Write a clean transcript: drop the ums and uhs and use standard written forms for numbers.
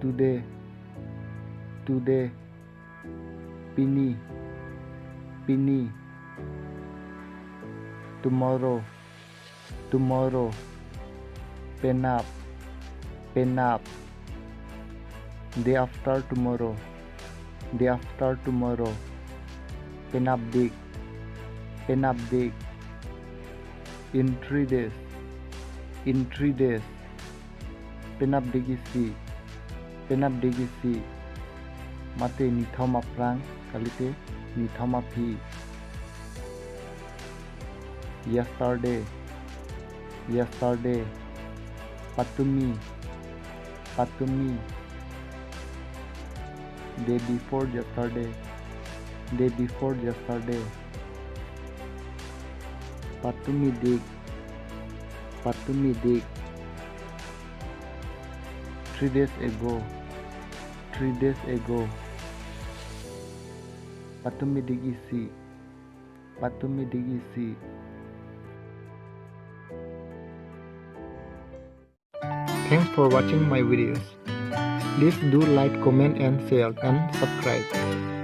today, today, penny, penny, tomorrow, tomorrow, pen up, pen up, day after tomorrow, day after tomorrow, pen up big, pen up big, in 3 days, in 3 days, pen up digisi, pen up digisi, mate ni thoma prang kalite ni thoma phi, yesterday, yesterday, patumi, patumi, day before yesterday, day before yesterday, patumi dig, patumi dig, 3 days ago, 3 days ago, patumi digisi, patumi digisi. Thanks for watching my videos. Please do like, comment and share and subscribe.